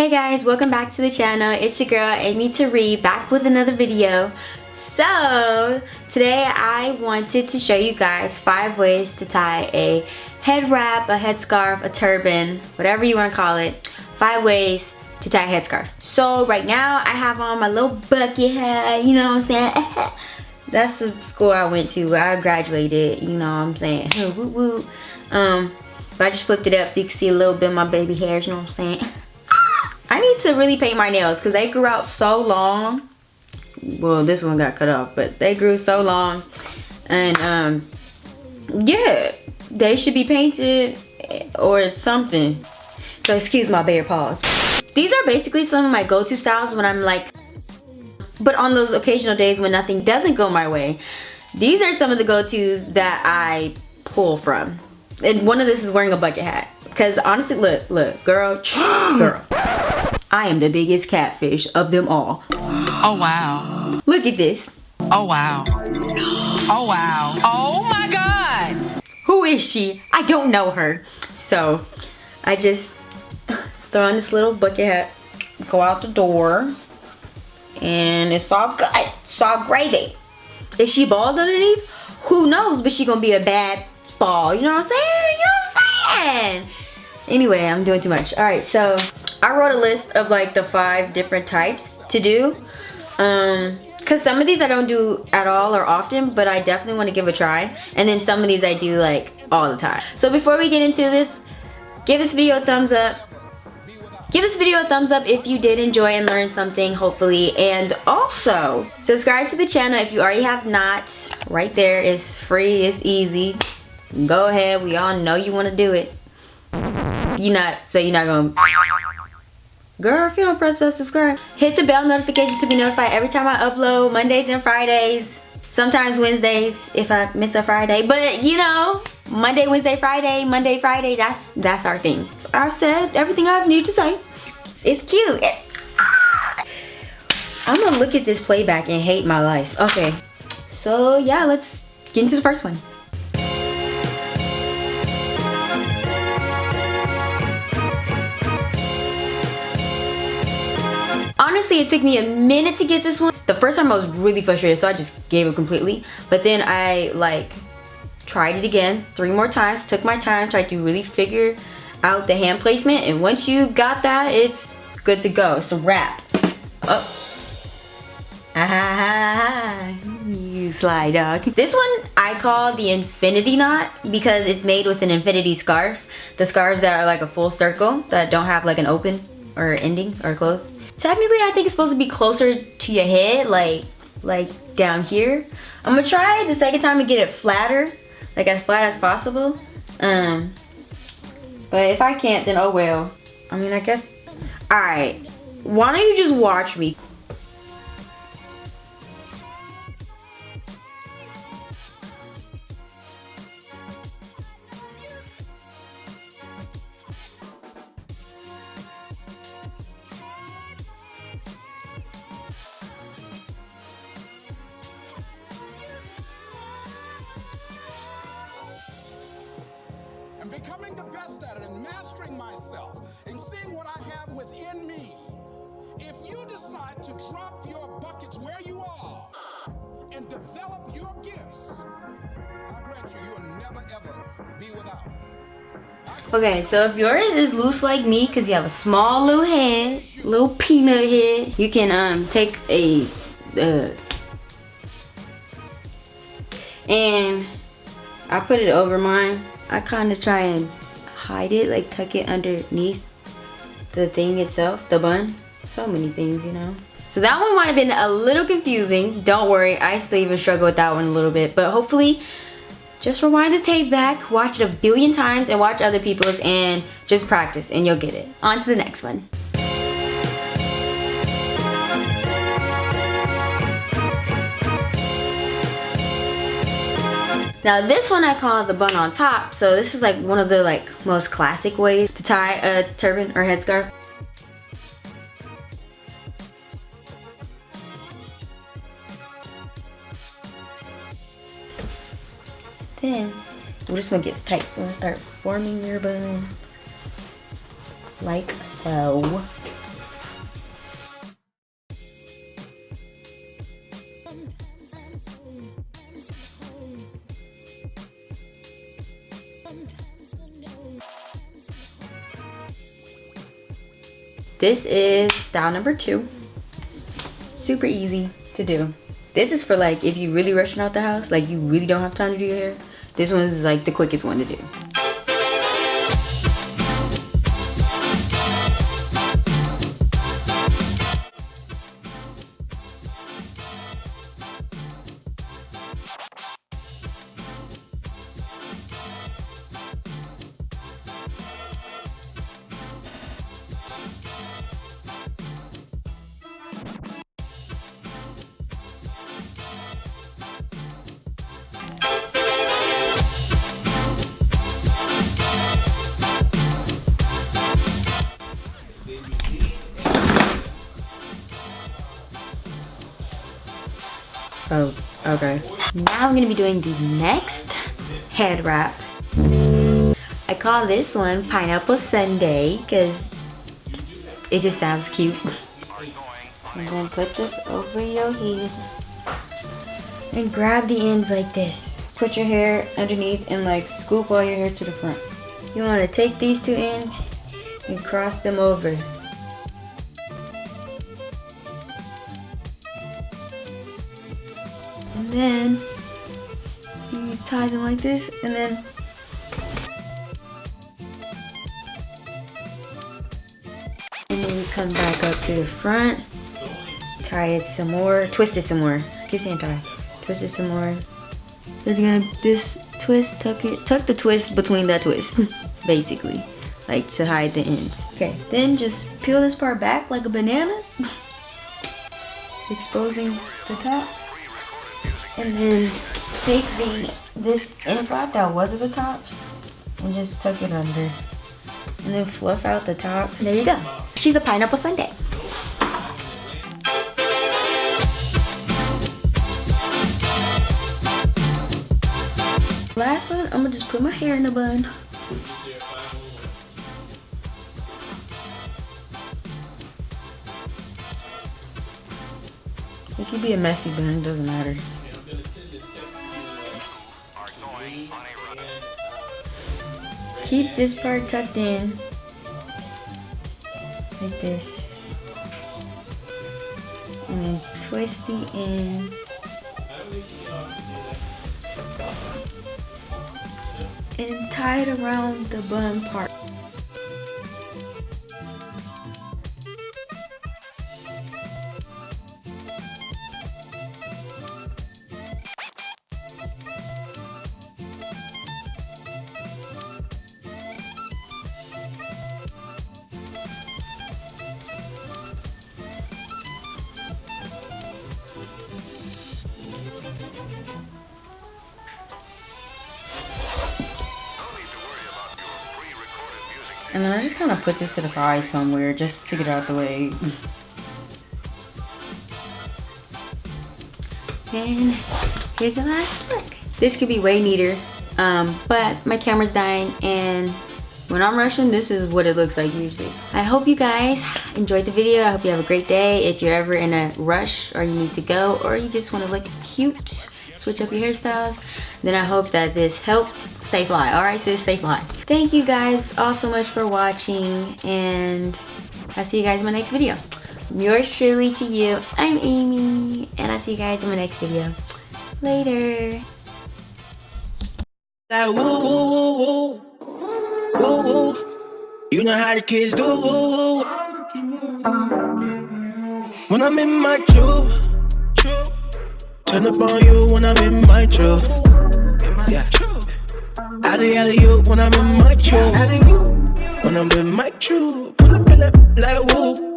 Hey guys, welcome back to the channel. It's your girl Amy Tari back with another video. So today I wanted to show you guys 5 ways to tie a head wrap, a headscarf, a turban, whatever you want to call it. 5 ways to tie a headscarf. So right now I have on my little bucket hat, you know what I'm saying? That's the school I went to where I graduated, you know what I'm saying? Woo woo. But I just flipped it up so you can see a little bit of my baby hairs, you know what I'm saying? I need to really paint my nails because they grew out so long. Well, this one got cut off, but they grew so long. And yeah, they should be painted or something. So excuse my bare paws. These are basically some of my go-to styles when I'm like, but on those occasional days when nothing doesn't go my way, these are some of the go-tos that I pull from. And one of this is wearing a bucket hat. Because honestly, look, girl, I am the biggest catfish of them all. Oh, wow. Look at this. Oh, wow. Oh, wow. Oh, my God. Who is she? I don't know her. So, I just throw on this little bucket hat, go out the door, and it's all good. It's all gravy. Is she bald underneath? Who knows, but she gonna be a bad ball. You know what I'm saying? You know what I'm saying? Anyway, I'm doing too much. Alright, so I wrote a list of like the 5 different types to do. Because some of these I don't do at all or often, but I definitely want to give a try. And then some of these I do like all the time. So before we get into this, give this video a thumbs up. Give this video a thumbs up if you did enjoy and learn something, hopefully. And also, subscribe to the channel if you already have not. Right there, it's free, it's easy. Go ahead, we all know you want to do it. You're not gonna, girl, if you don't press that subscribe. Hit the bell notification to be notified every time I upload, Mondays and Fridays. Sometimes Wednesdays if I miss a Friday, but you know, Monday, Wednesday, Friday, Monday, Friday, that's our thing. I've said everything I've needed to say. It's cute. I'm gonna look at this playback and hate my life. Okay, so yeah, let's get into the first one. Honestly, it took me a minute to get this one. The first time I was really frustrated, so I just gave it completely. But then I like tried it again 3 more times, took my time, tried to really figure out the hand placement, and once you got that, it's good to go. It's a wrap. Oh. Ah, you sly dog. This one I call the infinity knot because it's made with an infinity scarf. The scarves that are like a full circle that don't have like an open or ending or close. Technically, I think it's supposed to be closer to your head, like down here. I'm gonna try the second time to get it flatter, like as flat as possible. But if I can't, then oh well. I mean, I guess. All right, why don't you just watch me? And becoming the best at it and mastering myself and seeing what I have within me. If you decide to drop your buckets where you are and develop your gifts, I grant you, you'll never ever be without. Okay, so if yours is loose like me, because you have a small little head, little peanut head, you can take a and I put it over mine. I kind of try and hide it, like tuck it underneath the thing itself, the bun. So many things, you know. So that one might have been a little confusing. Don't worry, I still even struggle with that one a little bit. But hopefully, just rewind the tape back, watch it a billion times, and watch other people's, and just practice, and you'll get it. On to the next one. Now this one I call the bun on top. So this is like one of the like most classic ways to tie a turban or headscarf. Then when this one gets tight, we're gonna start forming your bun like so. This is style number 2. Super easy to do. This is for like if you really rushing out the house, like you really don't have time to do your hair. This one is like the quickest one to do. Oh, okay. Now I'm gonna be doing the next head wrap. I call this one Pineapple Sundae because it just sounds cute. And then put this over your head and grab the ends like this. Put your hair underneath and like scoop all your hair to the front. You want to take these 2 ends and cross them over. And then you tie them like this, and then you come back up to the front, tie it some more, twist it some more. Keep saying tie. Twist it some more. It's gonna this twist, tuck the twist between that twist, basically, like to hide the ends. Okay, then just peel this part back like a banana, exposing the top. And then take this end flap that was at the top and just tuck it under. And then fluff out the top. And there you go. She's a pineapple sundae. Last one, I'm gonna just put my hair in a bun. It could be a messy bun, it doesn't matter. Keep this part tucked in, like this. And then twist the ends. And tie it around the bun part. And then I just kind of put this to the side somewhere just to get out the way. And here's the last look. This could be way neater, but my camera's dying, and when I'm rushing, this is what it looks like usually. I hope you guys enjoyed the video. I hope you have a great day. If you're ever in a rush or you need to go or you just want to look cute, switch up your hairstyles, then I hope that this helped. Stay fly. All right, sis, stay fly. Thank you guys all so much for watching, and I'll see you guys in my next video. Yours truly to you, I'm Amy, and I'll see you guys in my next video. Later. Like woo woo woo woo, woo woo. You know how the kids do. Woo woo. When I'm in my truth, turn up on you when I'm in my truth. Yeah. Alley you when I'm in my truth. When I'm in my truth, pull up in that like woo.